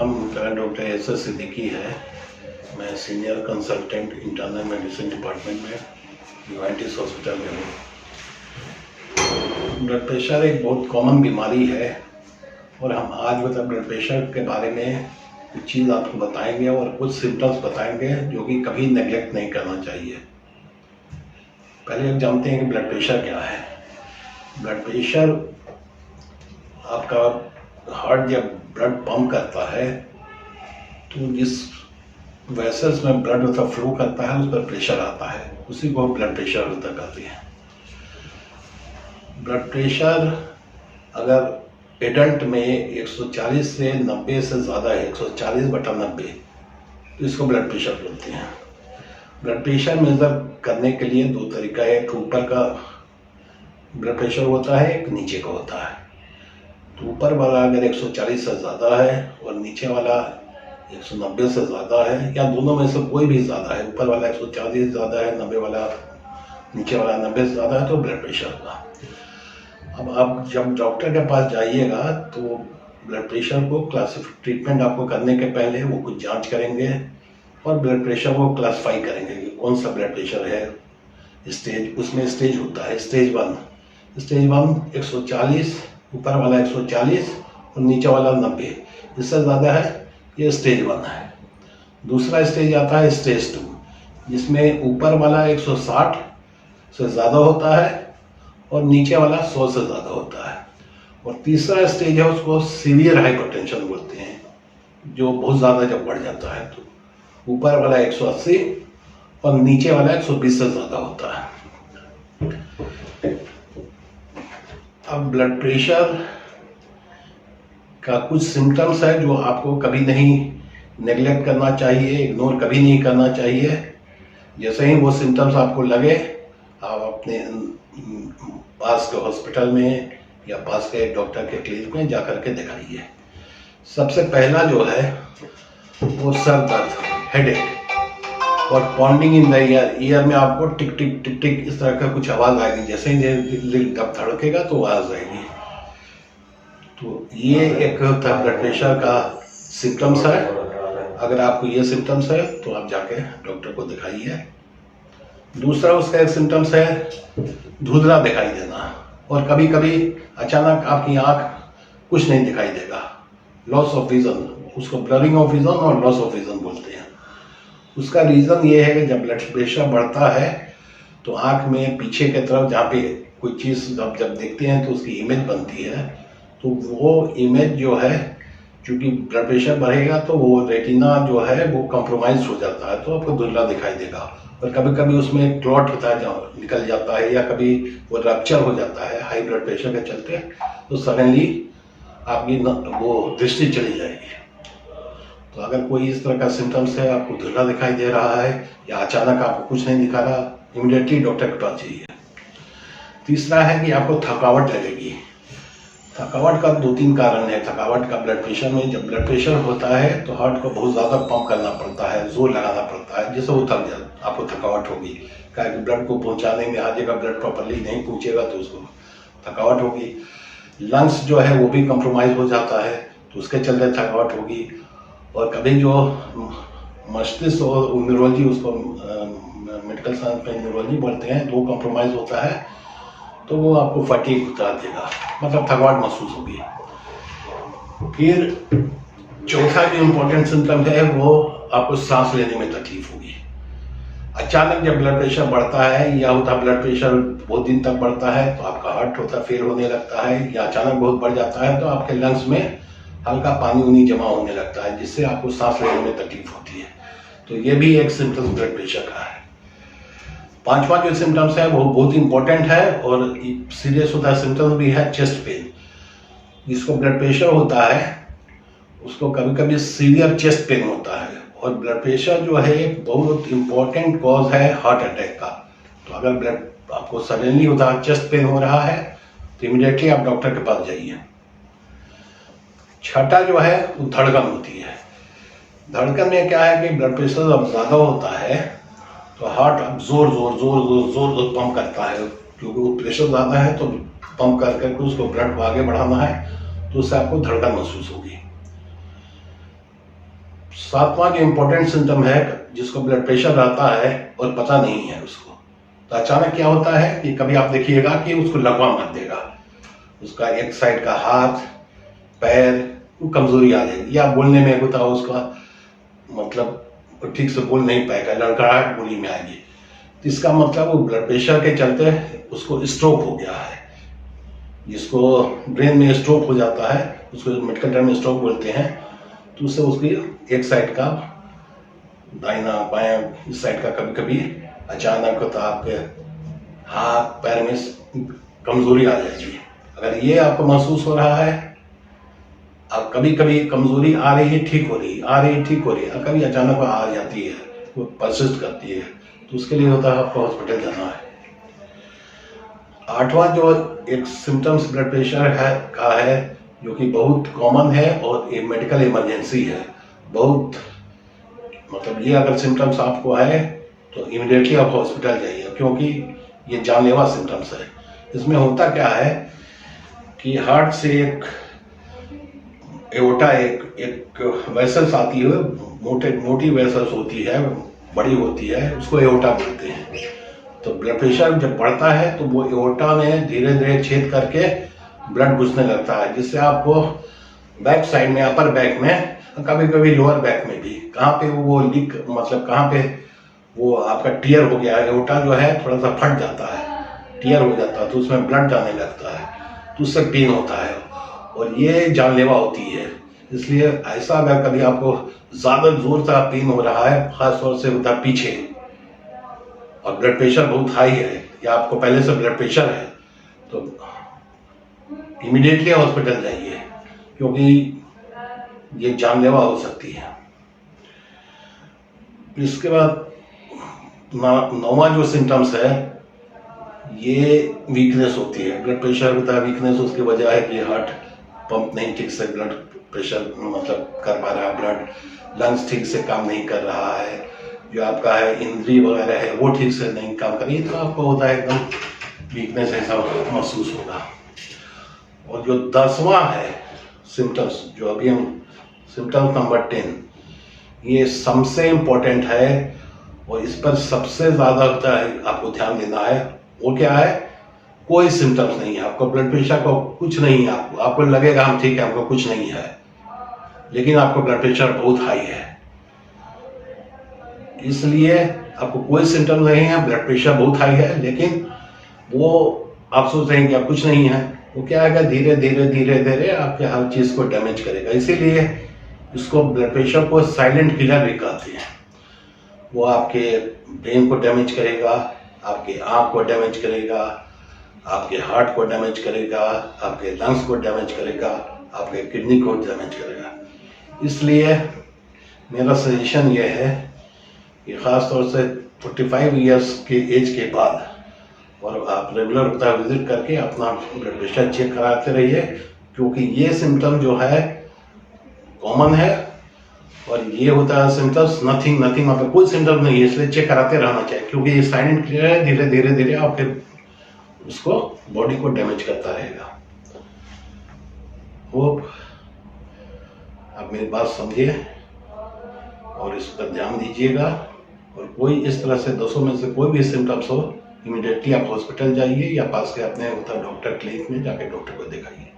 नाम doctor S Siddiqui है। मैं senior consultant internal medicine department में यूएनटीस हॉस्पिटल में हूँ। ब्लड प्रेशर एक बहुत कॉमन बीमारी है और हम आज ब्लड प्रेशर के बारे में कुछ चीज़ आपको बताएंगे और कुछ सिम्टम्स बताएंगे जो कि कभी नेग्लेक्ट नहीं करना चाहिए। पहले हम जानते हैं कि ब्लड प्रेशर क्या है। ब्लड प्रेशर आपका हार्ट जब ब्लड पंप करता है तो जिस वेसल्स में ब्लड फ्लो करता है उस पर प्रेशर आता है, उसी को ब्लड प्रेशर होता कहते हैं। ब्लड प्रेशर अगर एडल्ट में 140 से 90 से ज़्यादा है, 140/90, तो इसको ब्लड प्रेशर बोलते हैं। ब्लड प्रेशर मेज़र करने के लिए दो तरीका है। एक ऊपर का ब्लड प्रेशर होता है, एक नीचे का होता है। तो ऊपर वाला अगर 140 से ज़्यादा है और नीचे वाला 190 से ज़्यादा है या दोनों में से कोई भी ज़्यादा है, ऊपर वाला 140 ज़्यादा है, 90 वाला नीचे वाला 90 से ज़्यादा है, तो ब्लड प्रेशर होगा। अब आप जब डॉक्टर के पास जाइएगा तो ब्लड प्रेशर को ट्रीटमेंट आपको करने के पहले वो कुछ जांच करेंगे और ब्लड प्रेशर को क्लासिफाई करेंगे कि कौन सा ब्लड प्रेशर है। स्टेज, उसमें स्टेज होता है। स्टेज वन 140, ऊपर वाला 140 और नीचे वाला 90, इससे ज़्यादा है, ये स्टेज 1 है। दूसरा स्टेज आता है स्टेज 2, जिसमें ऊपर वाला 160 से ज़्यादा होता है और नीचे वाला 100 से ज़्यादा होता है। और तीसरा स्टेज है, उसको सीवियर हाइपरटेंशन बोलते हैं, जो बहुत ज़्यादा जब बढ़ जाता है तो ऊपर वाला 180 और नीचे वाला 120 से ज़्यादा होता है। अब ब्लड प्रेशर का कुछ सिम्टम्स है जो आपको कभी नहीं नेग्लेक्ट करना चाहिए, इग्नोर कभी नहीं करना चाहिए। जैसे ही वो सिम्टम्स आपको लगे, आप अपने पास के हॉस्पिटल में या पास के डॉक्टर के क्लिनिक में जाकर के दिखाइए। सबसे पहला जो है वो सर दर्द, हेडेक और पॉन्डिंग इन द ईयर में आपको टिक टिक टिक टिक इस तरह का कुछ आवाज़ आएगी। जैसे ही दिल जब धड़केगा तो आवाज़ आएगी। तो ये एक ब्लड प्रेशर का सिम्टम्स है। अगर आपको ये सिम्टम्स है तो आप जाके डॉक्टर को दिखाइए। दूसरा उसका एक सिम्टम्स है धुंधला दिखाई देना, और कभी कभी अचानक आपकी आँख कुछ नहीं दिखाई देगा, लॉस ऑफ विजन, उसको ब्लरिंग ऑफ विजन और लॉस ऑफ विजन बोलते हैं। उसका रीज़न ये है कि जब ब्लड प्रेशर बढ़ता है तो आँख में पीछे की तरफ जहाँ पे कोई चीज़ जब देखते हैं तो उसकी इमेज बनती है, तो वो इमेज जो है, चूँकि ब्लड प्रेशर बढ़ेगा तो वो रेटिना जो है वो कॉम्प्रोमाइज हो जाता है, तो आपको धुंधला दिखाई देगा। और कभी कभी उसमें क्लॉट होता है, जो निकल जाता है, या कभी वो रप्चर हो जाता है हाई ब्लड प्रेशर के चलते, तो सडनली आपकी वो दृष्टि चली जाएगी। तो अगर कोई इस तरह का सिम्टम्स है, आपको धुंधला दिखाई दे रहा है या अचानक आपको कुछ नहीं दिखा रहा, इमीडिएटली डॉक्टर के पास जाइए। तीसरा है कि आपको थकावट लगेगी। थकावट का 2-3 कारण है। थकावट का ब्लड प्रेशर में, जब ब्लड प्रेशर होता है तो हार्ट को बहुत ज़्यादा पंप करना पड़ता है, जोर लगाना पड़ता है, जिससे वो थक जाए, आपको थकावट होगी। क्योंकि ब्लड को पहुंचाने में हर जगह ब्लड प्रॉपरली नहीं पहुंचेगा तो उसको थकावट होगी। लंग्स जो है वो भी कॉम्प्रोमाइज़ हो जाता है, तो उसके चलते थकावट होगी। और कभी जो मस्तिष्क और न्यूरोलॉजी, उसको मेडिकल साइंस में न्यूरोलॉजी बोलते हैं, तो वो कॉम्प्रोमाइज़ होता है, तो वो आपको फटीग उतार देगा, मतलब थकावट महसूस होगी। फिर चौथा जो इम्पोर्टेंट सिम्टम है वो आपको सांस लेने में तकलीफ होगी। अचानक जब ब्लड प्रेशर बढ़ता है या होता ब्लड प्रेशर बहुत दिन तक बढ़ता है तो आपका हार्ट फेल होने लगता है, या अचानक बहुत बढ़ जाता है तो आपके लंग्स में हल्का पानी जमा होने लगता है, जिससे आपको सांस लेने में तकलीफ होती है। तो ये भी एक सिम्टम्स ब्लड प्रेशर का है। पांचवा जो सिम्टम्स है वो बहुत इंपॉर्टेंट है और सीरियस होता है, सिम्टम्स भी है चेस्ट पेन। जिसको ब्लड प्रेशर होता है उसको कभी कभी सीवियर चेस्ट पेन होता है, और ब्लड प्रेशर जो है बहुत इंपॉर्टेंट कॉज है हार्ट अटैक का। तो अगर ब्लड आपको सडनली होता है, चेस्ट पेन हो रहा है, तो इमीडिएटली आप डॉक्टर के पास जाइए। छठा जो है वो धड़कन होती है। धड़कन में क्या है कि ब्लड प्रेशर जब ज़्यादा होता है तो हार्ट अब जोर जोर पंप करता है, क्योंकि वो प्रेशर ज़्यादा है तो पंप कर करके उसको ब्लड को आगे बढ़ाना है, तो उससे आपको धड़कन महसूस होगी। सातवां जो इम्पोर्टेंट सिम्टम है, जिसको ब्लड प्रेशर रहता है और पता नहीं है उसको, तो अचानक क्या होता है कि कभी आप देखिएगा कि उसको लगवा मार देगा, उसका एक साइड का हाथ पैर कमजोरी आ जाएगी, या बोलने में होता है उसका मतलब ठीक से बोल नहीं पाएगा, लड़खड़ाहट बोली में आएगी। तो इसका मतलब वो ब्लड प्रेशर के चलते उसको स्ट्रोक हो गया है, जिसको ब्रेन में स्ट्रोक हो जाता है, उसको मेडिकल टर्म में स्ट्रोक बोलते हैं। तो उससे उसकी एक साइड का दाहिना बायां इस साइड का कभी कभी अचानक होता आपके हाथ पैर में कमजोरी आ जाएगी। अगर ये आपको महसूस हो रहा है, अब कभी कभी कमजोरी आ रही है ठीक हो रही, आ रही है ठीक हो रही है, कभी अचानक आ जाती है, वो परसिस्ट करती है, तो उसके लिए होता है आपको हॉस्पिटल जाना है। आठवां जो एक सिम्टम्स ब्लड प्रेशर है जो कि बहुत कॉमन है और ये मेडिकल इमरजेंसी है। बहुत मतलब ये अगर सिम्टम्स आपको आए तो इमीडिएटली आप हॉस्पिटल जाइए, क्योंकि ये जानलेवा सिम्टम्स है। इसमें होता क्या है कि हार्ट से एक एओर्टा एक वेसल्स आती है, मोटी वेसल्स होती है, बड़ी होती है, उसको एओर्टा बोलते हैं। तो ब्लड प्रेशर जब बढ़ता है तो वो एओर्टा में धीरे धीरे छेद करके ब्लड घुसने लगता है, जिससे आपको बैक साइड में, अपर बैक में, कभी कभी लोअर बैक में भी, कहाँ पे वो लीक मतलब कहाँ पे वो आपका टीयर हो गया, एओर्टा जो है थोड़ा सा फट जाता है, टीयर हो जाता है, तो उसमें ब्लड जाने लगता है, तो उससे पेन होता है और ये जानलेवा होती है। इसलिए ऐसा अगर कभी आपको ज्यादा जोर से पेन हो रहा है, खासतौर से होता है पीछे, और ब्लड प्रेशर बहुत हाई है या आपको पहले से ब्लड प्रेशर है, तो इमीडिएटली हॉस्पिटल जाइए, क्योंकि ये जानलेवा हो सकती है। इसके बाद नौवां जो सिम्टम्स है, ये वीकनेस होती है। ब्लड प्रेशर होता है वीकनेस, उसकी वजह है कि हार्ट पंप नहीं ठीक से ब्लड प्रेशर मतलब कर पा रहा है, ब्लड लंग्स ठीक से काम नहीं कर रहा है, जो आपका है इंद्री वगैरह है वो ठीक से नहीं काम कर रही, तो आपको होता है एकदम वीकनेस ऐसा महसूस होगा। और जो 10वां है सिम्टम्स, जो अभी हम सिम्टम्स नंबर 10, ये सबसे इम्पोर्टेंट है और इस पर सबसे ज्यादा होता है आपको ध्यान देना है। वो क्या है? कोई सिम्टम्स नहीं है, आपको ब्लड प्रेशर को कुछ नहीं है, आपको लगेगा हम ठीक है, हमको कुछ नहीं है, लेकिन आपको ब्लड प्रेशर बहुत हाई है। इसलिए आपको कोई सिम्टम नहीं है, ब्लड प्रेशर बहुत हाई है, लेकिन वो आप सोच रहे हैं कि आप कुछ नहीं है, वो क्या है, धीरे धीरे धीरे धीरे आपके हर चीज को डैमेज करेगा। इसीलिए इसको ब्लड प्रेशर को साइलेंट किलर भी कहते हैं। वो आपके ब्रेन को डैमेज करेगा, आपके आँख को डैमेज करेगा, आपके हार्ट को डैमेज करेगा, आपके लंग्स को डैमेज करेगा, आपके किडनी को डैमेज करेगा। इसलिए मेरा सजेशन ये है कि ख़ास तौर से 45 इयर्स के एज के बाद और आप रेगुलर होता है विजिट करके अपना ब्लड प्रेशर चेक कराते रहिए, क्योंकि ये सिम्टम जो है कॉमन है और ये होता है सिम्टम्स नथिंग मतलब कोई सिम्टम नहीं है, इसलिए चेक कराते रहना चाहिए, क्योंकि ये साइलेंट क्लियर है, धीरे धीरे धीरे आप फिर उसको बॉडी को डैमेज करता रहेगा। होप आप मेरी बात समझिए और इस पर ध्यान दीजिएगा, और कोई इस तरह से 200 में से कोई भी सिम्टम्स हो, इमीडिएटली आप हॉस्पिटल जाइए या पास के अपने डॉक्टर क्लिनिक में जाके डॉक्टर को दिखाइए।